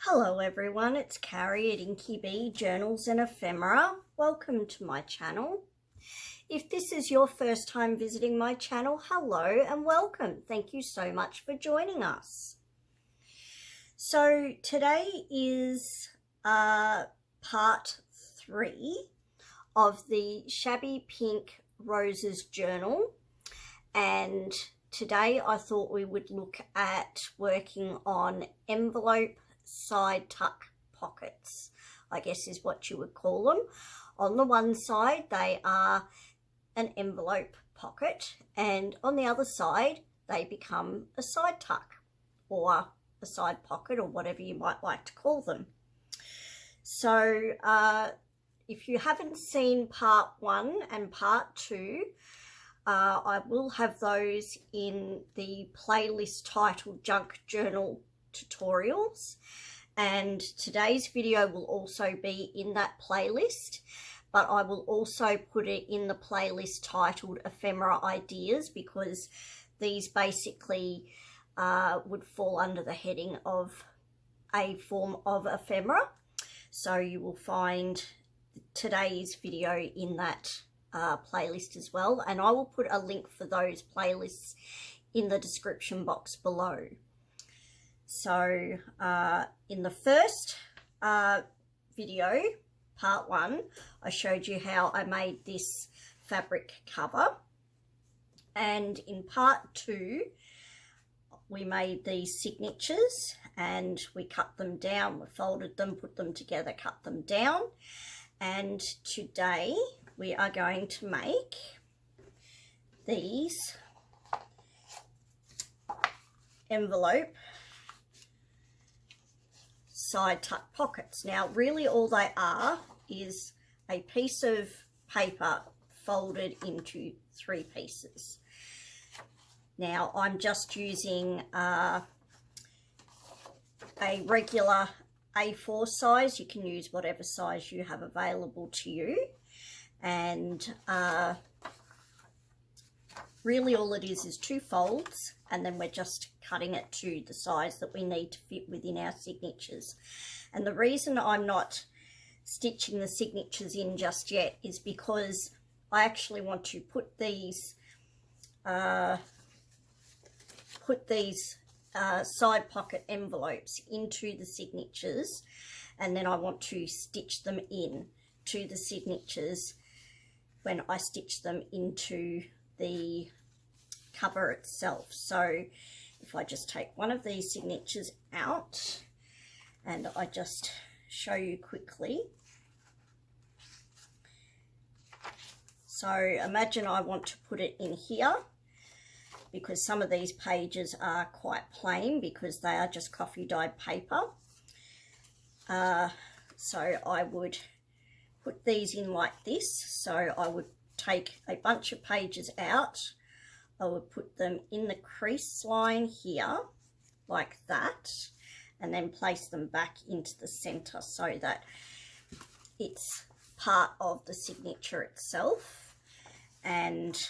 Hello everyone, it's Carrie at Inky Bee Journals and Ephemera. Welcome to my channel. If this is your first time visiting my channel, hello and welcome. Thank you so much for joining us. So today is part 3 of the Shabby Pink Roses journal, and today I thought we would look at working on envelope side tuck pockets, I guess is what you would call them. On the one side they are an envelope pocket, and on the other side they become a side tuck or a side pocket, or whatever you might like to call them. So if you haven't seen part 1 and part 2, I will have those in the playlist titled Junk Journal Tutorials, and today's video will also be in that playlist, but I will also put it in the playlist titled Ephemera Ideas, because these basically would fall under the heading of a form of ephemera. So you will find today's video in that playlist as well, and I will put a link for those playlists in the description box below. So in the first video, part 1, I showed you how I made this fabric cover, and in part 2 we made these signatures and we cut them down, we folded them, put them together, cut them down, and today we are going to make these envelope side tuck pockets. Now really all they are is a piece of paper folded into 3 pieces. Now I'm just using a regular A4 size. You can use whatever size you have available to you, and really all it is 2 folds, and then we're just cutting it to the size that we need to fit within our signatures. And the reason I'm not stitching the signatures in just yet is because I actually want to put these side pocket envelopes into the signatures, and then I want to stitch them in to the signatures when I stitch them into the cover itself. So if I just take one of these signatures out and I just show you quickly. So imagine I want to put it in here, because some of these pages are quite plain because they are just coffee dyed paper. So I would put these in like this. So I would take a bunch of pages out, I would put them in the crease line here like that, and then place them back into the center so that it's part of the signature itself. And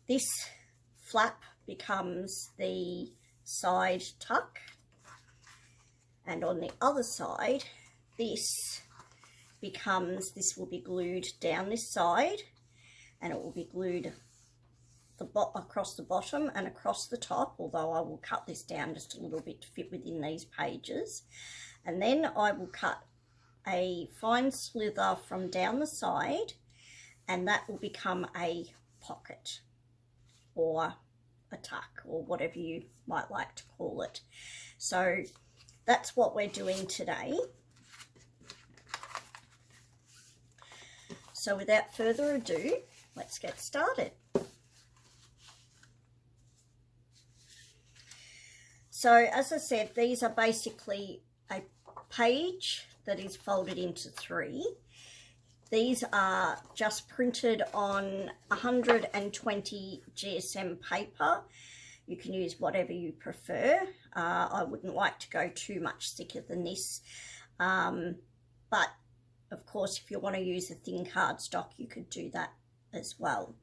this flap becomes the side tuck, and on the other side this will be glued down this side, and it will be glued across the bottom and across the top, although I will cut this down just a little bit to fit within these pages. And then I will cut a fine slither from down the side, and that will become a pocket or a tuck, or whatever you might like to call it. So that's what we're doing today. So without further ado, let's get started. So as I said, these are basically a page that is folded into 3. These are just printed on 120 GSM paper. You can use whatever you prefer. I wouldn't like to go too much thicker than this, but of course if you want to use a thin cardstock you could do that as well.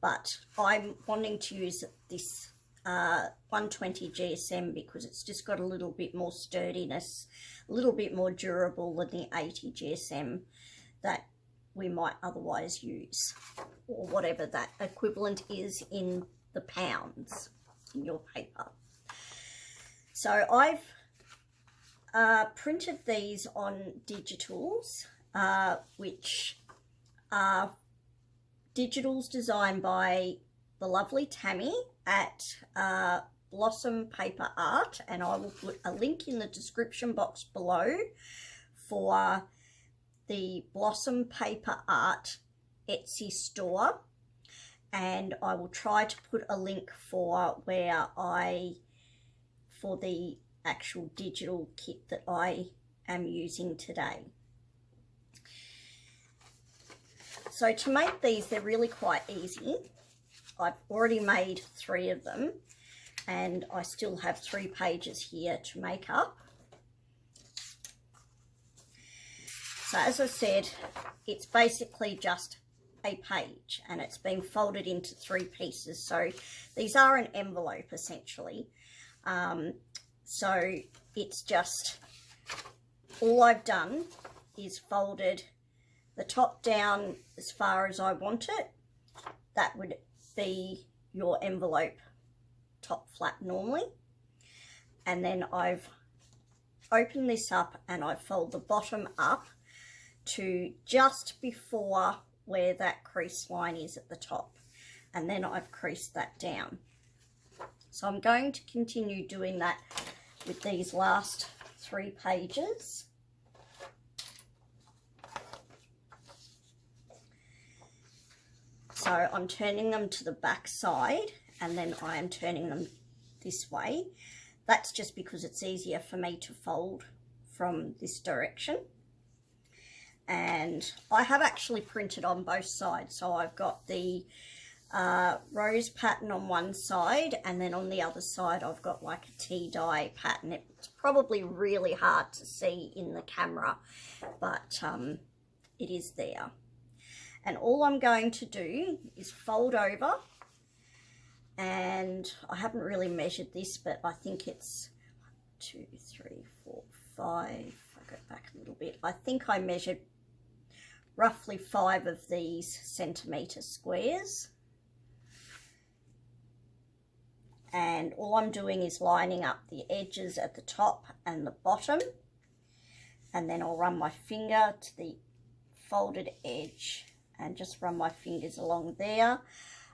But I'm wanting to use this 120 GSM because it's just got a little bit more sturdiness, a little bit more durable than the 80 GSM that we might otherwise use, or whatever that equivalent is in the pounds in your paper. So I've printed these on digitals, which are digitals designed by the lovely Tammy at Blossom Paper Art, and I will put a link in the description box below for the Blossom Paper Art Etsy store, and I will try to put a link for for the actual digital kit that I am using today. So to make these, they're really quite easy. I've already made 3 of them, and I still have 3 pages here to make up. So as I said, it's basically just a page, and it's been folded into 3 pieces. So these are an envelope essentially. So it's just, all I've done is folded the top down as far as I want it. That would be your envelope top flat normally. And then I've opened this up and I fold the bottom up to just before where that crease line is at the top. And then I've creased that down. So I'm going to continue doing that with these last 3 pages. So I'm turning them to the back side, and then I am turning them this way. That's just because it's easier for me to fold from this direction. And I have actually printed on both sides. So I've got the rose pattern on one side, and then on the other side I've got like a tea dye pattern. It's probably really hard to see in the camera, but it is there. And all I'm going to do is fold over, and I haven't really measured this, but I think it's 2, 3, 4, 5. I'll go back a little bit. I think I measured roughly 5 of these centimetre squares. And all I'm doing is lining up the edges at the top and the bottom, and then I'll run my finger to the folded edge and just run my fingers along there.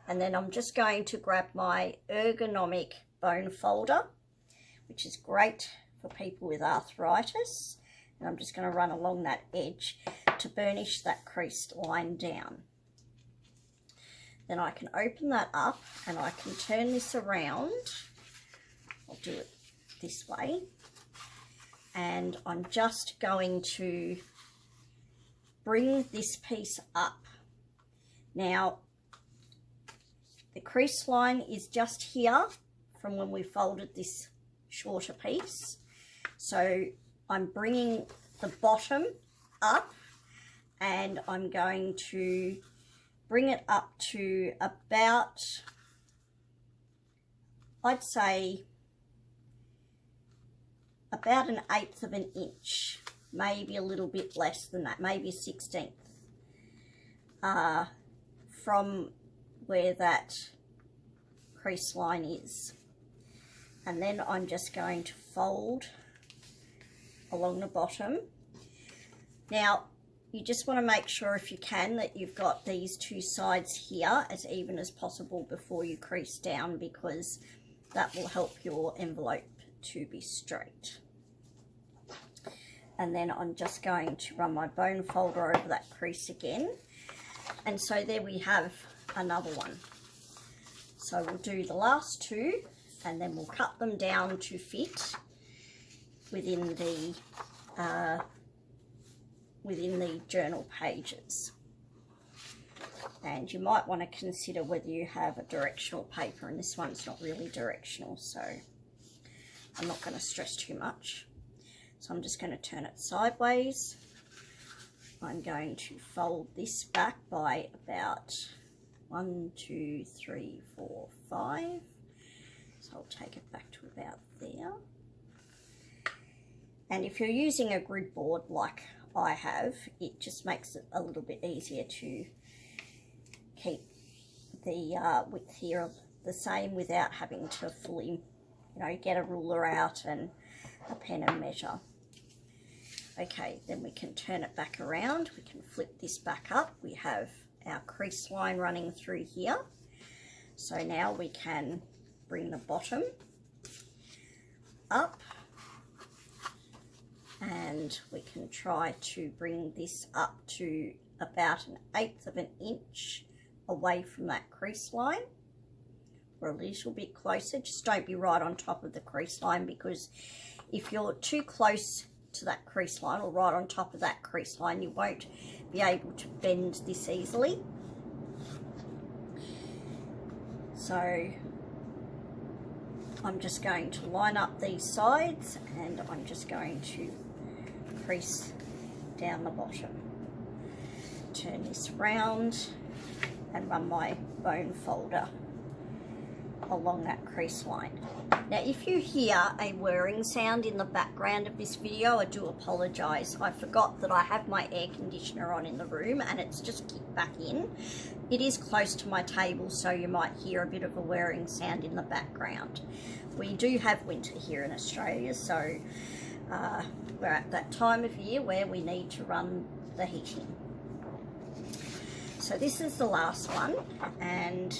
And then I'm just going to grab my ergonomic bone folder, which is great for people with arthritis, and I'm just going to run along that edge to burnish that creased line down. Then I can open that up and I can turn this around. I'll do it this way, and I'm just going to bring this piece up. Now the crease line is just here from when we folded this shorter piece, so I'm bringing the bottom up, and I'm going to bring it up to about, I'd say about 1/8 of an inch, maybe a little bit less than that, maybe 1/16 from where that crease line is. And then I'm just going to fold along the bottom. Now you just want to make sure, if you can, that you've got these 2 sides here as even as possible before you crease down, because that will help your envelope to be straight. And then I'm just going to run my bone folder over that crease again. And so there we have another one. So we'll do the last 2, and then we'll cut them down to fit within the journal pages. And you might want to consider whether you have a directional paper, and this one's not really directional, so I'm not going to stress too much. So I'm just going to turn it sideways. I'm going to fold this back by about 1, 2, 3, 4, 5. So So I'll take it back to about there. And if you're using a grid board like I have, it just makes it a little bit easier to keep the width here the same without having to fully, you know, get a ruler out and a pen and measure. Okay, then we can turn it back around. We can flip this back up. We have our crease line running through here. So now we can bring the bottom up, and we can try to bring this up to about 1/8 of an inch away from that crease line, or a little bit closer. Just don't be right on top of the crease line, because if you're too close to that crease line or right on top of that crease line, you won't be able to bend this easily. So I'm just going to line up these sides, and I'm just going to crease down the bottom. Turn this round and run my bone folder along that crease line. Now, if you hear a whirring sound in the background of this video, I do apologise. I forgot that I have my air conditioner on in the room, and it's just kicked back in. It is close to my table, so you might hear a bit of a whirring sound in the background. We do have winter here in Australia, so we're at that time of year where we need to run the heating. So this is the last one, and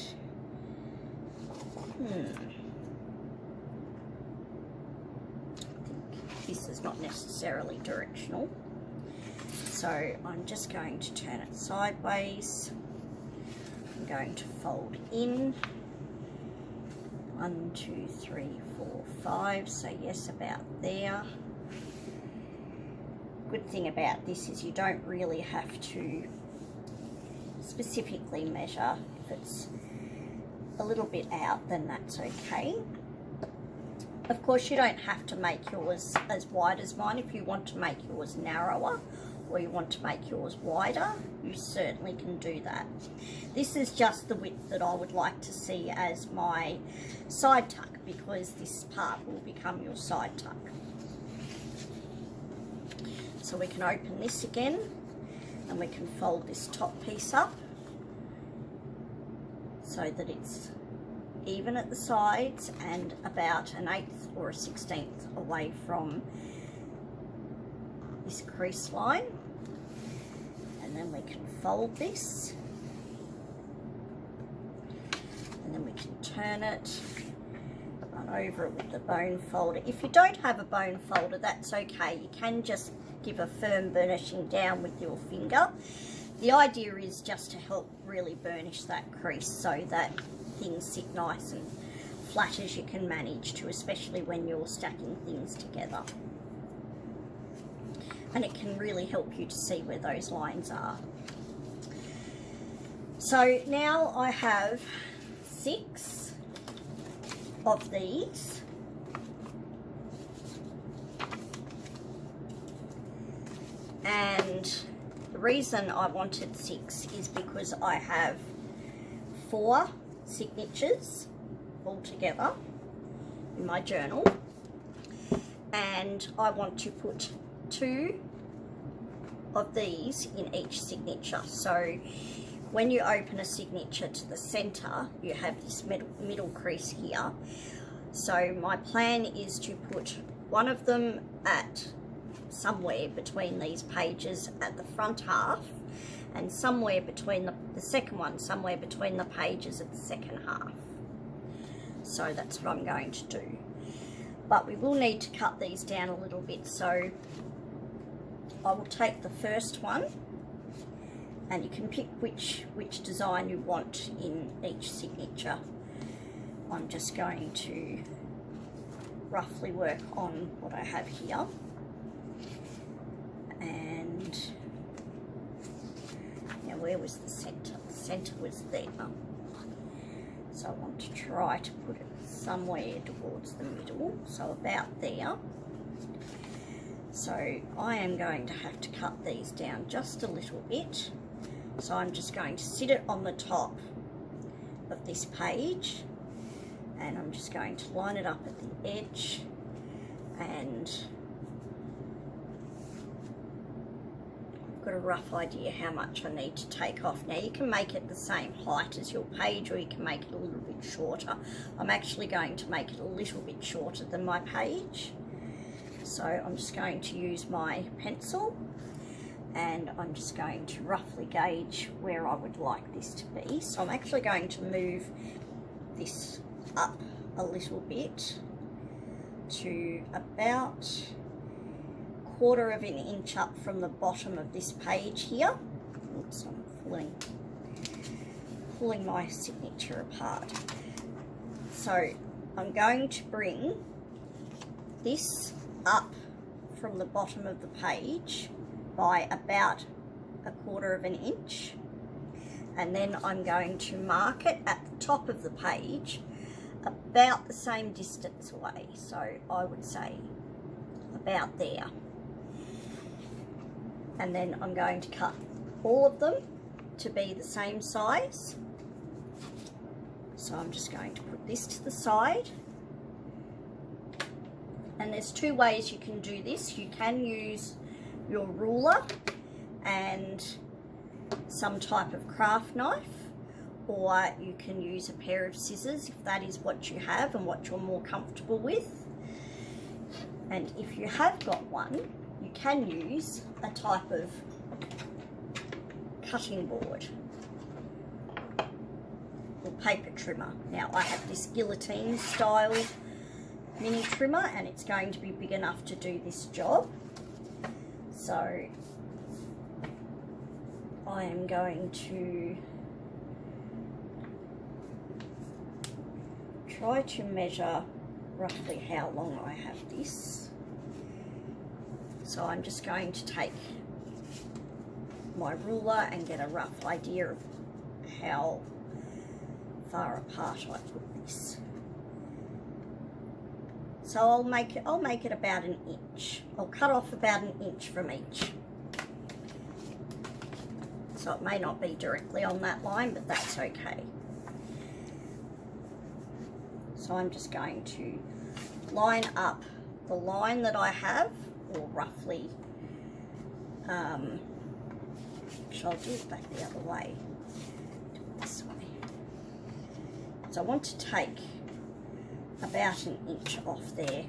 this is not necessarily directional, so I'm just going to turn it sideways. I'm going to fold in 1, 2, 3, 4, 5, so yes, about there. Good thing about this is you don't really have to specifically measure. If it's a little bit out, then that's okay. Of course, you don't have to make yours as wide as mine. If you want to make yours narrower, or you want to make yours wider, you certainly can do that. This is just the width that I would like to see as my side tuck, because this part will become your side tuck. So we can open this again, and we can fold this top piece up so that it's even at the sides and about 1/8 or 1/16 away from this crease line. And then we can fold this, and then we can turn it, run over it with the bone folder. If you don't have a bone folder, that's okay. You can just give a firm burnishing down with your finger. The idea is just to help really burnish that crease so that things sit nice and flat as you can manage to, especially when you're stacking things together. And it can really help you to see where those lines are. So now I have 6 of these. And the reason I wanted 6 is because I have 4 signatures all together in my journal, and I want to put 2 of these in each signature. So when you open a signature to the center, you have this middle crease here. So my plan is to put one of them at somewhere between these pages at the front half, and somewhere between the second one, somewhere between the pages at the second half. So that's what I'm going to do. But we will need to cut these down a little bit, so I will take the first one, and you can pick which design you want in each signature. I'm just going to roughly work on what I have here. And now, where was the center? The center was there. So I want to try to put it somewhere towards the middle, so about there. So I am going to have to cut these down just a little bit. So I'm just going to sit it on the top of this page, And I'm just going to line it up at the edge, and I've got a rough idea how much I need to take off. Now you can make it the same height as your page, or you can make it a little bit shorter. I'm actually going to make it a little bit shorter than my page. So I'm just going to use my pencil, and I'm just going to roughly gauge where I would like this to be. So I'm actually going to move this up a little bit to about 1/4 of an inch up from the bottom of this page here. Oops, I'm pulling my signature apart. So I'm going to bring this up from the bottom of the page by about 1/4 of an inch, and then I'm going to mark it at the top of the page about the same distance away, so I would say about there. And then I'm going to cut all of them to be the same size. So I'm just going to put this to the side. And there's 2 ways you can do this. You can use your ruler and some type of craft knife, or you can use a pair of scissors if that is what you have and what you're more comfortable with. And if you have got one, you can use a type of cutting board or paper trimmer. Now I have this guillotine style mini trimmer, and it's going to be big enough to do this job. So I am going to try to measure roughly how long I have this. So I'm just going to take my ruler and get a rough idea of how far apart I put this. So I'll make it about an inch. I'll cut off about an inch from each. So it may not be directly on that line, but that's okay. So I'm just going to line up the line that I have, or roughly, I'll do it back the other way, do it this way. So I want to take about an inch off there.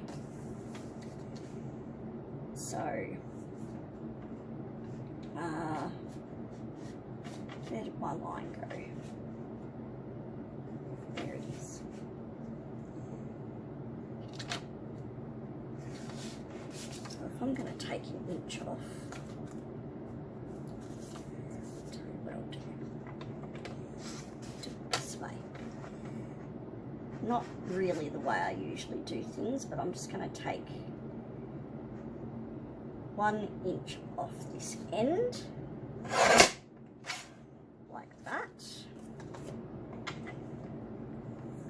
So, where did my line go? There it is. So if I'm going to take an inch off, I'll tell you what I'll do. Do it this way. Not really the way I usually do things, but I'm just going to take 1 inch off this end, like that.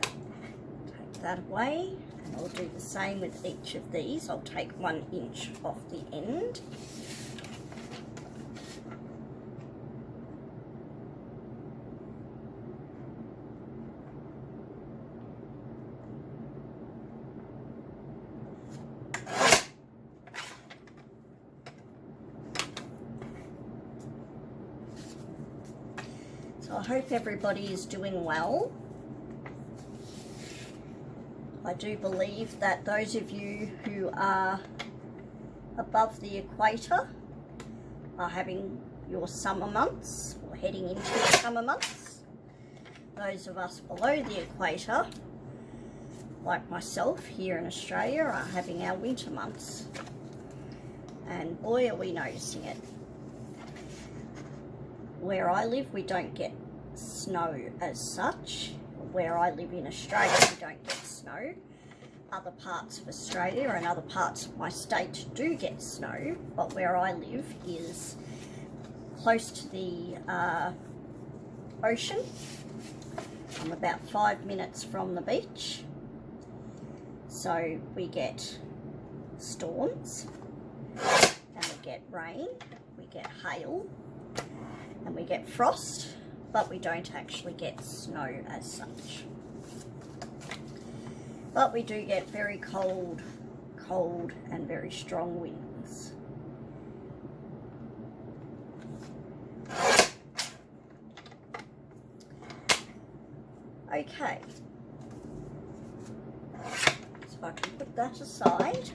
Take that away, and I'll do the same with each of these. I'll take 1 inch off the end. So I hope everybody is doing well. I do believe that those of you who are above the equator are having your summer months, or heading into your summer months. Those of us below the equator, like myself here in Australia, are having our winter months. And boy, are we noticing it. Where I live, we don't get snow as such. Where I live in Australia, we don't get snow. Other parts of Australia and other parts of my state do get snow, but where I live is close to the ocean. I'm about 5 minutes from the beach. So we get storms, and we get rain, we get hail, and we get frost, but we don't actually get snow as such. but we do get very cold and very strong winds. Okay, so I can put that aside.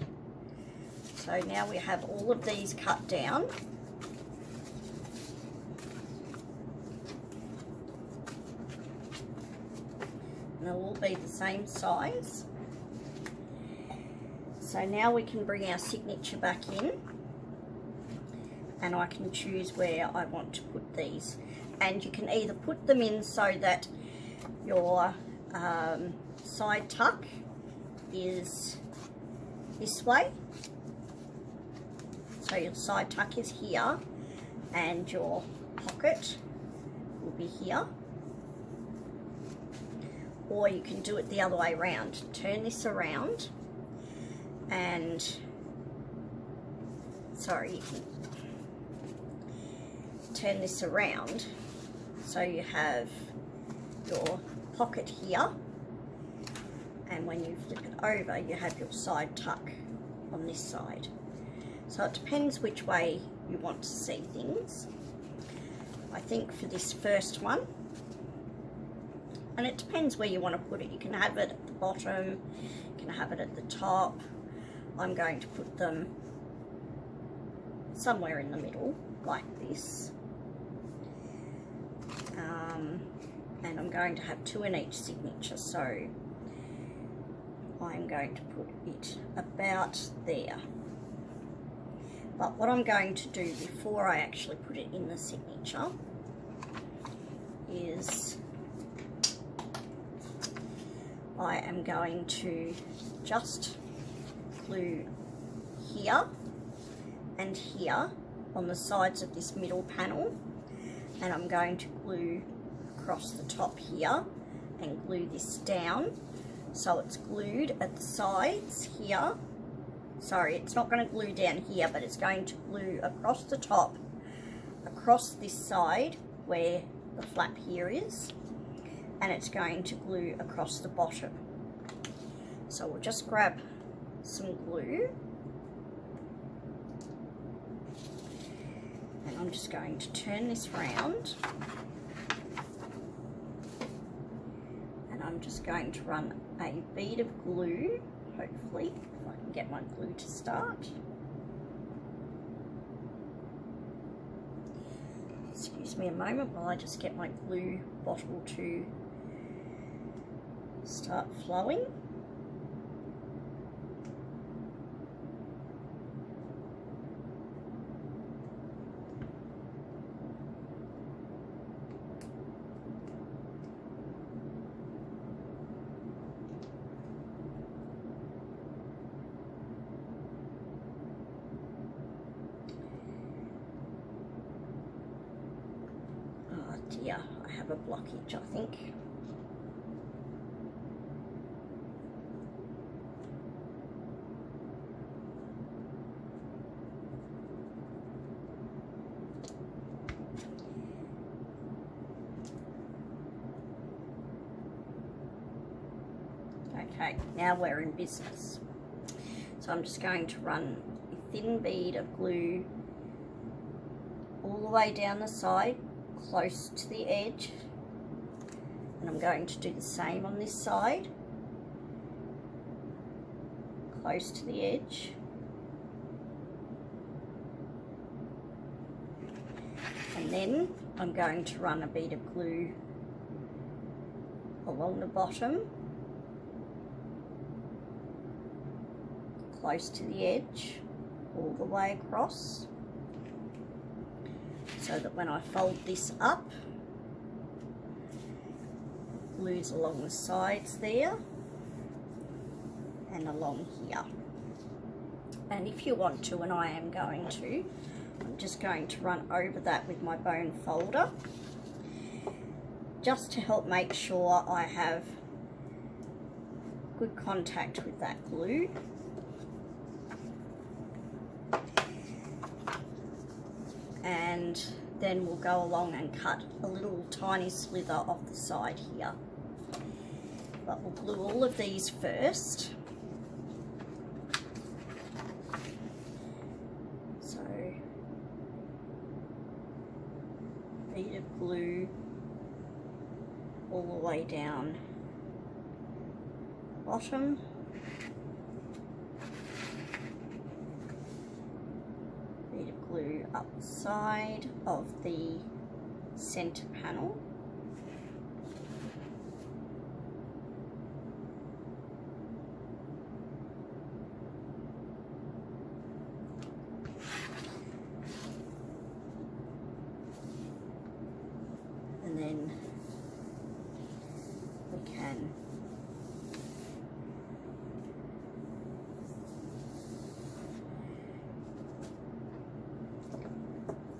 So now we have all of these cut down. And they'll all be the same size. So now we can bring our signature back in, and I can choose where I want to put these. And you can either put them in so that your side tuck is this way. So your side tuck is here and your pocket will be here. Or you can do it the other way around. Turn this around and, sorry, you can turn this around so you have your pocket here, and when you flip it over you have your side tuck on this side. So it depends which way you want to see things. I think for this first one, and it depends where you want to put it, you can have it at the bottom, you can have it at the top. I'm going to put them somewhere in the middle like this. And I'm going to have 2 in each signature, so I'm going to put it about there. But what I'm going to do before I actually put it in the signature is I am going to just glue here and here on the sides of this middle panel, and I'm going to glue across the top here and glue this down so it's glued at the sides here. Sorry, it's not going to glue down here, but it's going to glue across the top, across this side where the flap here is, and it's going to glue across the bottom. So we'll just grab some glue, and I'm just going to turn this round, and I'm just going to run a bead of glue, hopefully, if I can get my glue to start. Excuse me a moment while I just get my glue bottle to start flowing. Yeah, I have a blockage, I think. Okay, now we're in business. So I'm just going to run a thin bead of glue all the way down the side, close to the edge, and I'm going to do the same on this side, close to the edge, and then I'm going to run a bead of glue along the bottom, close to the edge, all the way across, so that when I fold this up, glue's along the sides there and along here. And if you want to, and I am going to, I'm just going to run over that with my bone folder, just to help make sure I have good contact with that glue. And then we'll go along and cut a little tiny slither off the side here. But we'll glue all of these first. So, bead of glue all the way down the bottom. Bead of glue up the side of the center panel. And then we can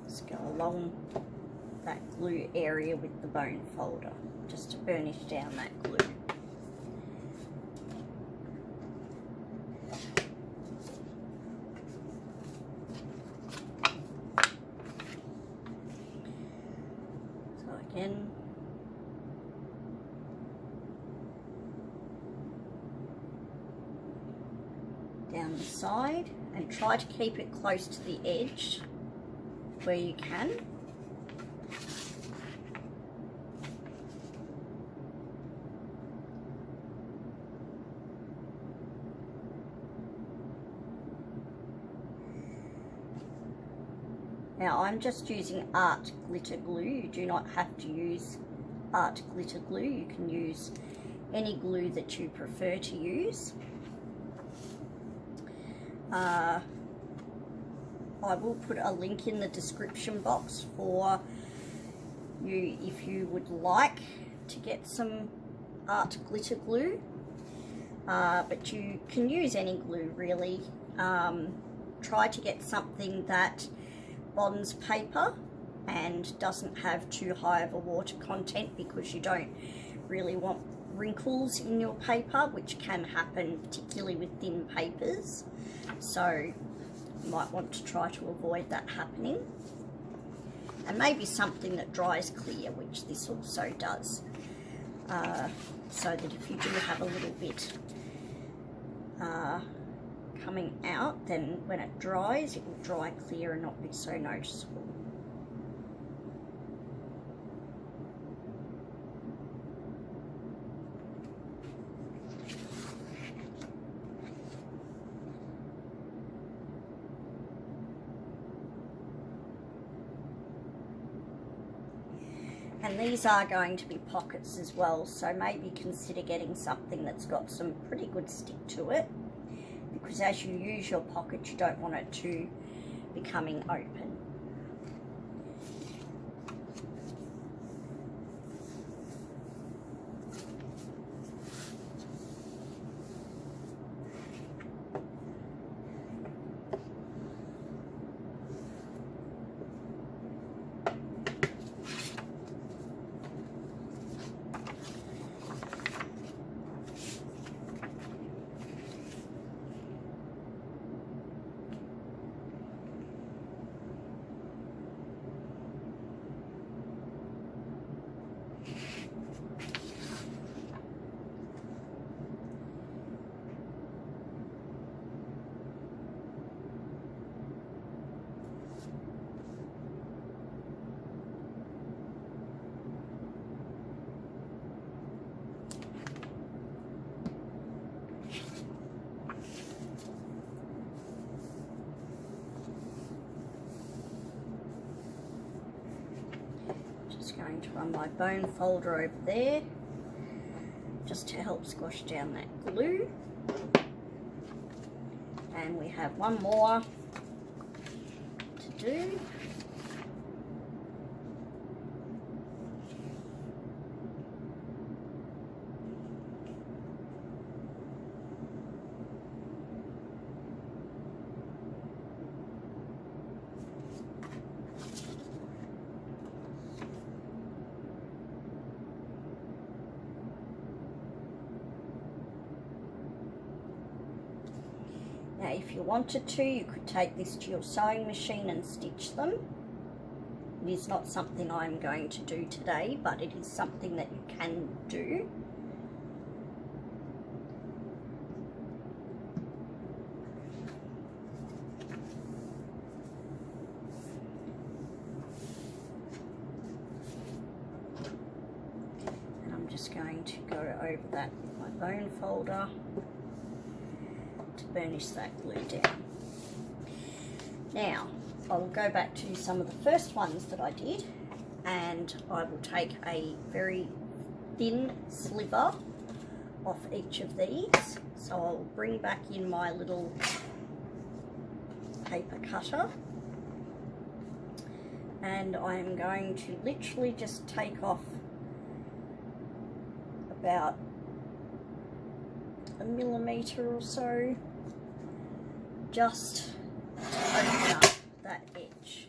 just go along that glue area with the bone folder just to burnish down that glue. Again, down the side, and try to keep it close to the edge where you can. Now I'm just using art glitter glue. You do not have to use art glitter glue. You can use any glue that you prefer to use. I will put a link in the description box for you if you would like to get some art glitter glue. But you can use any glue really. Try to get something that bonds paper and doesn't have too high of a water content, because you don't really want wrinkles in your paper, which can happen particularly with thin papers. So you might want to try to avoid that happening. And maybe something that dries clear, which this also does, so that if you do have a little bit coming out, then when it dries, it will dry clear and not be so noticeable. And these are going to be pockets as well, so maybe consider getting something that's got some pretty good stick to it, because as you use your pocket, you don't want it to be coming open. Going to run my bone folder over there just to help squash down that glue. And we have one more to do. Now if you wanted to, you could take this to your sewing machine and stitch them. It is not something I'm going to do today, but it is something that you can do. over that with my bone folder to burnish that glue down. Now, I will go back to some of the first ones that I did, and I will take a very thin sliver off each of these. So I'll bring back in my little paper cutter, and I'm going to literally just take off about a millimetre or so, just to open up that edge.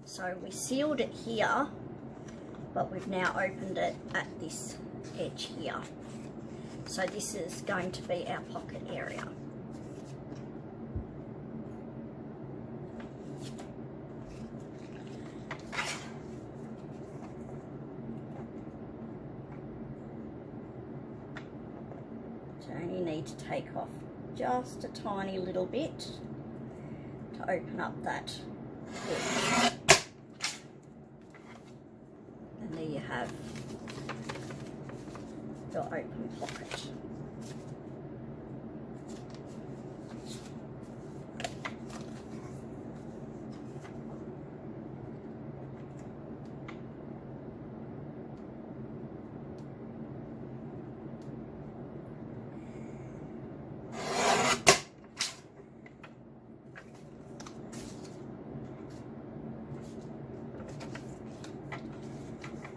So we sealed it here, but we've now opened it at this edge here. So this is going to be our pocket area. So you only need to take off just a tiny little bit to open up that edge. And there you have your open pocket.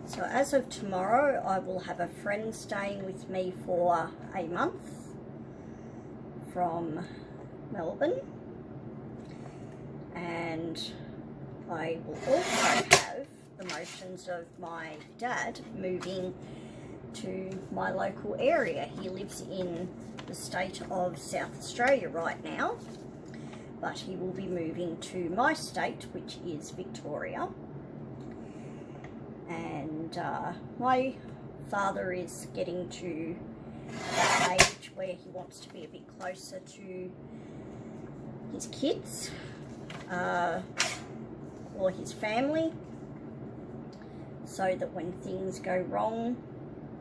So as of tomorrow, I will have a friend staying with me for a month from Melbourne, and I will also have the motions of my dad moving to my local area. He lives in the state of South Australia right now, but he will be moving to my state, which is Victoria. And my father is getting to that age where he wants to be a bit closer to his kids or his family, so that when things go wrong,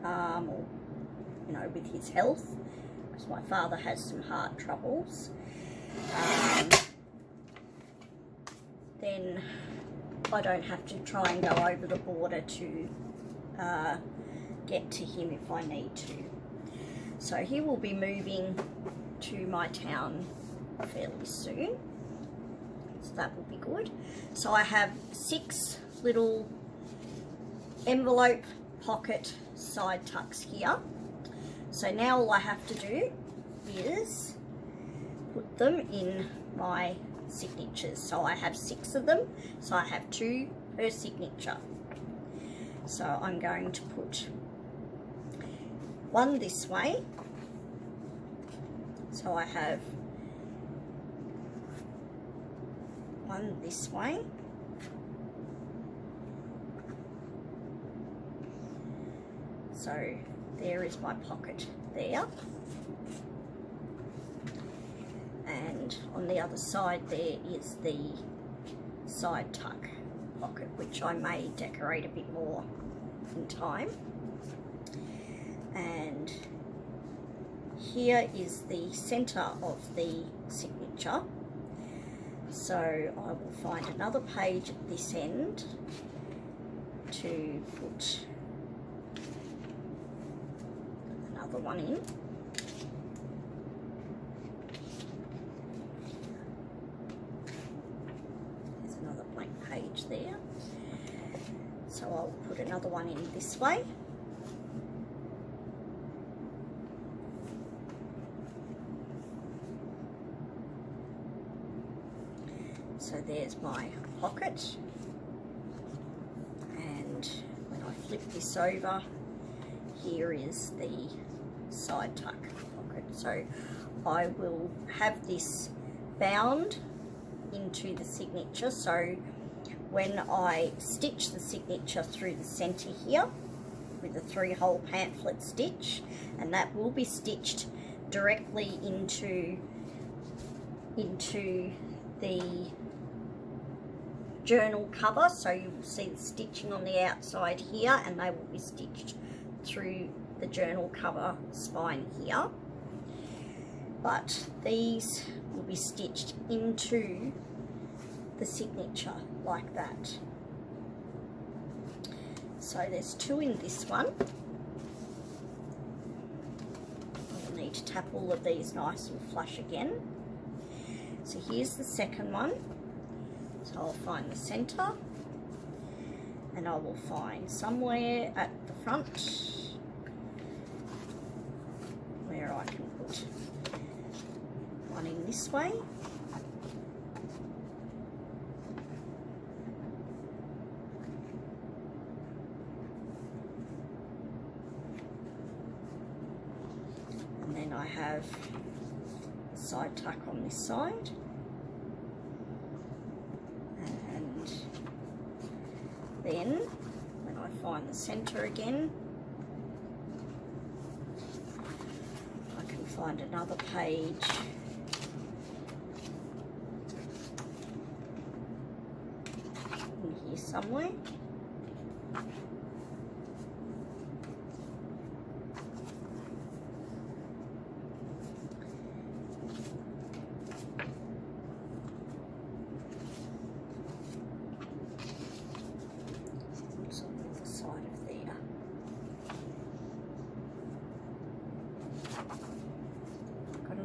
or you know, with his health, because my father has some heart troubles, then I don't have to try and go over the border to get to him if I need to. So he will be moving to my town fairly soon, so that will be good. So I have 6 little envelope pocket side tucks here. So now all I have to do is put them in my signatures. So I have 6 of them, so I have 2 per signature. So I'm going to put one this way, so I have one this way, so there is my pocket there. And on the other side there is the side tuck pocket, which I may decorate a bit more in time. And here is the center of the signature. So I will find another page at this end to put another one in. Page there, so I'll put another one in this way. So there's my pocket, and when I flip this over, here is the side tuck pocket. So I will have this bound into the signature, so when I stitch the signature through the center here with a 3-hole pamphlet stitch, and that will be stitched directly into the journal cover, so you will see the stitching on the outside here, and they will be stitched through the journal cover spine here, but these will be stitched into the signature like that. So there's 2 in this one. I'll need to tap all of these nice and flush again. So here's the second one. So I'll find the center, and I will find somewhere at the front where I can put one in this way. And then I have a side tuck on this side. And then when I find the center again, I can find another page in here somewhere.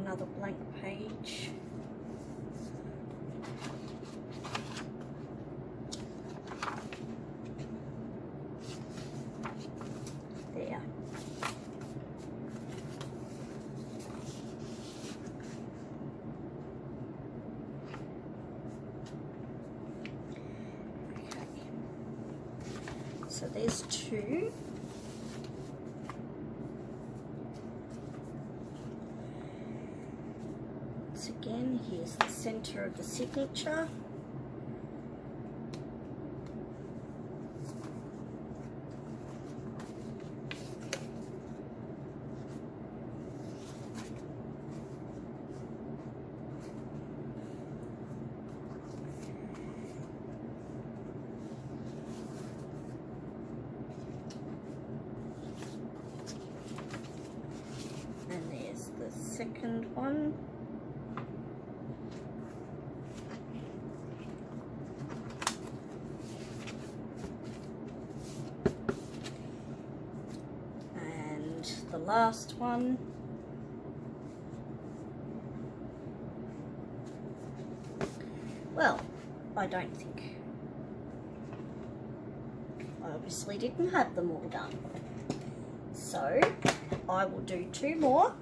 Another blank page. There. Okay. So there's 2. Again, here's the center of the signature. And there's the second one. The last one. Well, I don't think. I obviously didn't have them all done. So I will do 2 more.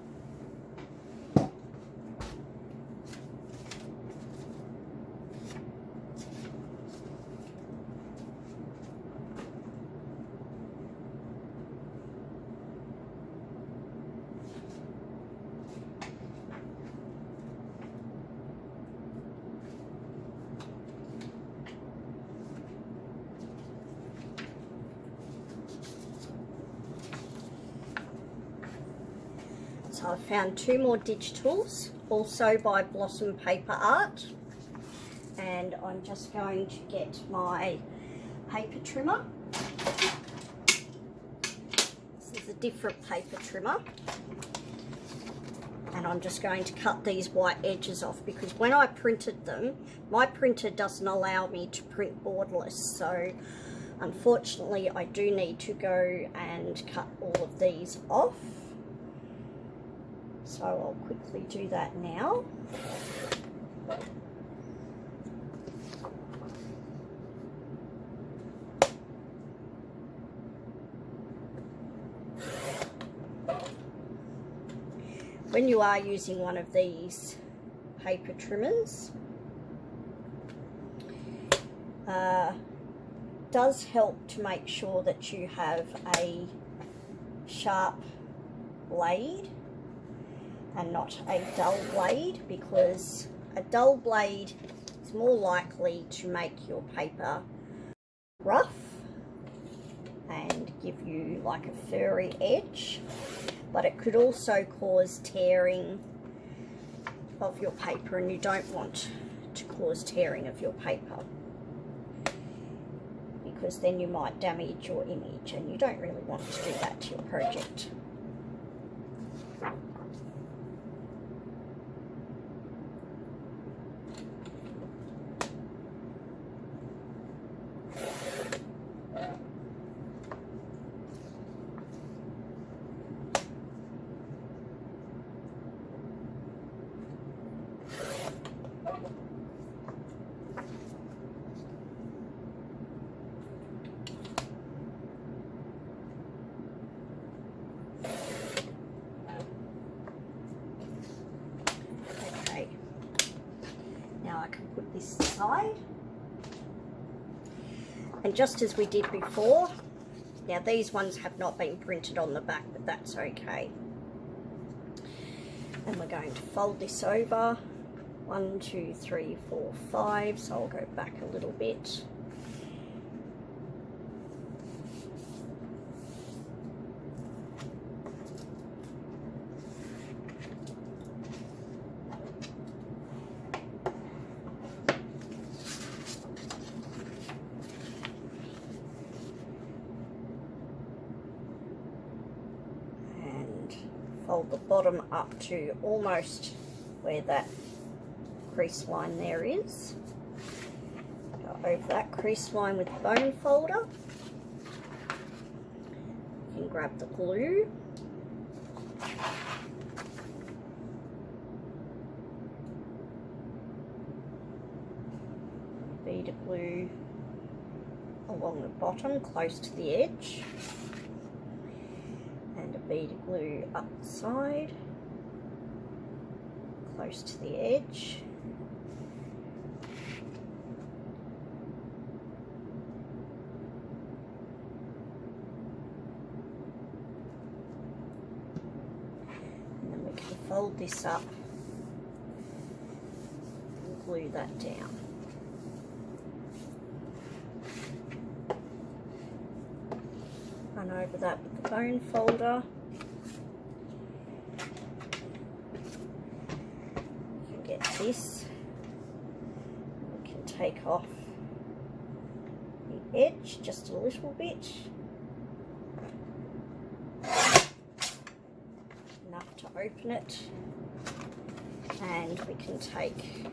So I found 2 more digitals, also by Blossom Paper Art, and I'm just going to get my paper trimmer. This is a different paper trimmer, and I'm just going to cut these white edges off, because when I printed them, my printer doesn't allow me to print borderless, so unfortunately I do need to go and cut all of these off. So I'll quickly do that now. When you are using one of these paper trimmers, does help to make sure that you have a sharp blade and not a dull blade, because a dull blade is more likely to make your paper rough and give you like a furry edge, but it could also cause tearing of your paper, and you don't want to cause tearing of your paper, because then you might damage your image, and you don't really want to do that to your project. this side. And just as we did before, now these ones have not been printed on the back, but that's okay. And we're going to fold this over. 1, 2, 3, 4, 5. So I'll go back a little bit. Fold the bottom up to almost where that crease line there is. Go over that crease line with the bone folder. You can grab the glue. Bead of glue along the bottom close to the edge. And a bead of glue up the side, close to the edge. And then we can fold this up and glue that down. Run over that with the bone folder. You can get this. We can take off the edge just a little bit. Enough to open it. And we can take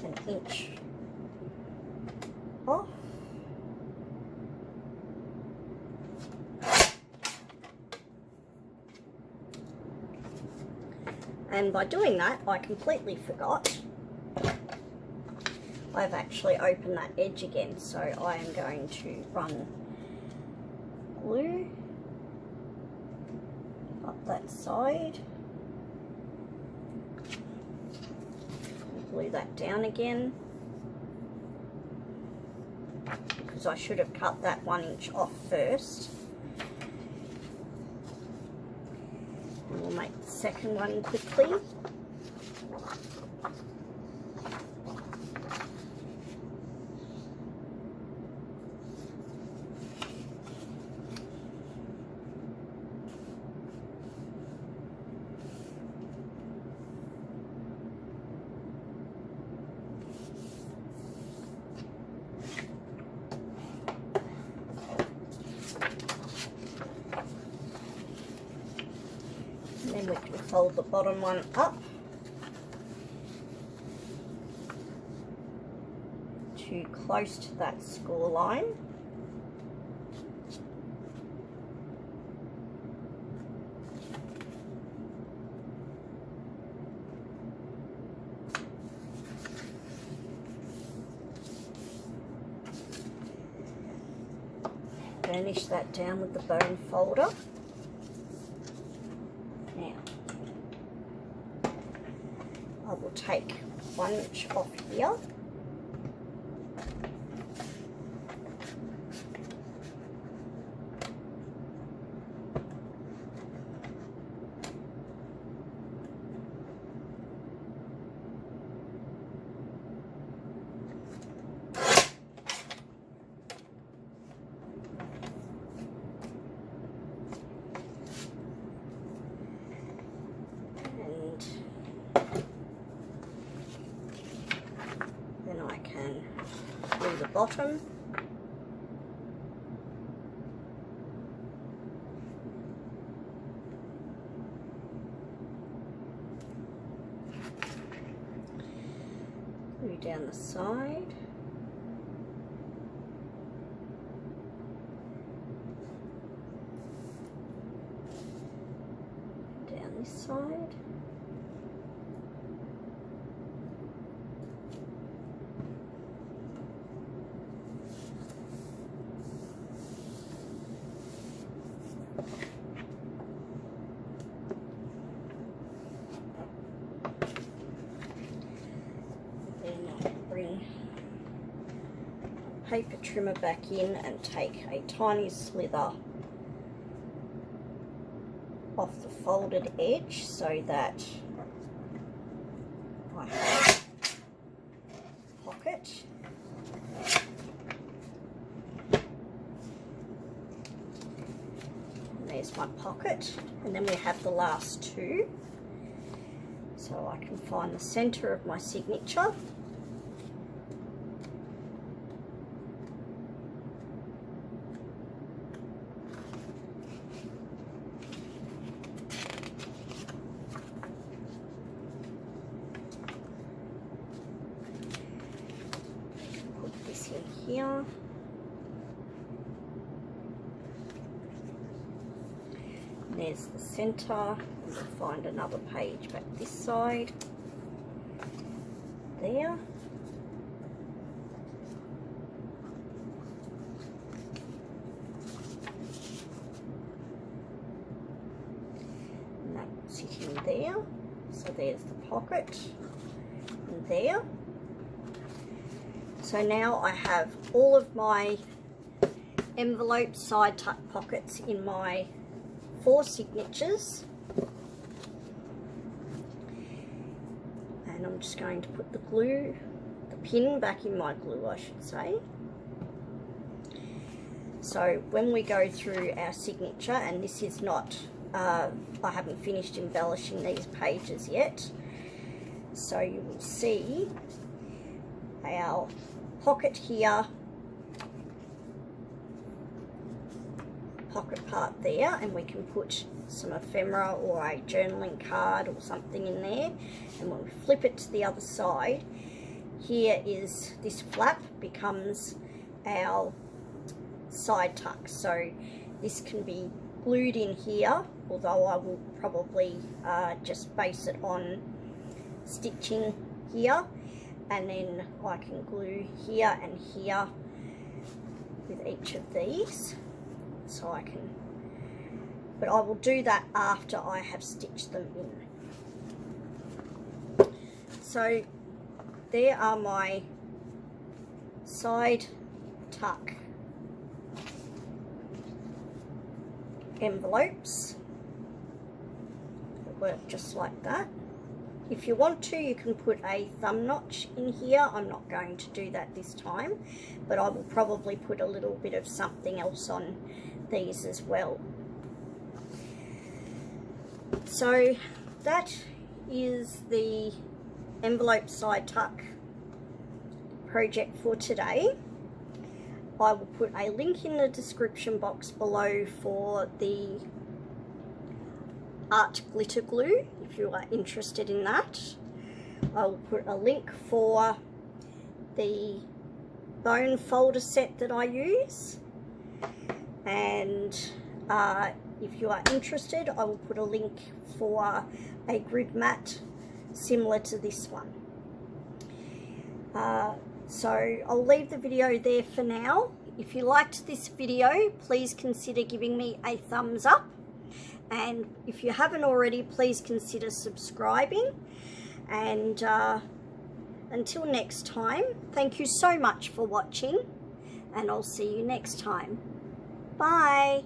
an inch off. And by doing that, I completely forgot. I've actually opened that edge again, so I am going to run glue up that side. Glue that down again, because I should have cut that 1 inch off first. And we'll make the second one quickly. Then we can fold the bottom one up to close to that score line. Burnish that down with the bone folder. Now, I will take 1 inch off here. Through the bottom, glue down the side, down this side. paper trimmer back in and take a tiny slither off the folded edge so that I have a pocket. And there's my pocket, and then we have the last two. So I can find the center of my signature. Put this in here. And there's the center. We'll find another page back this side. There. And that will sit in there. So there's the pocket. And there. So now I have all of my envelope side tuck pockets in my 4 signatures. And I'm just going to put the glue, the pin back in my glue, I should say. So when we go through our signature, and this is not, I haven't finished embellishing these pages yet, so you will see our pocket here, pocket part there, and we can put some ephemera or a journaling card or something in there. And when we flip it to the other side, here is this flap becomes our side tuck. So this can be glued in here, although I will probably just base it on stitching here, and then I can glue here and here with each of these. So I can, but I will do that after I have stitched them in. So there are my side tuck envelopes that work just like that. If you want to, you can put a thumb notch in here. I'm not going to do that this time, but I will probably put a little bit of something else on these as well. So that is the envelope side tuck project for today. I will put a link in the description box below for the art glitter glue if you are interested in that. I will put a link for the bone folder set that I use, and if you are interested, I will put a link for a grid mat similar to this one. So I'll leave the video there for now. If you liked this video, please consider giving me a thumbs up, and if you haven't already, please consider subscribing. And until next time, thank you so much for watching, and I'll see you next time. Bye.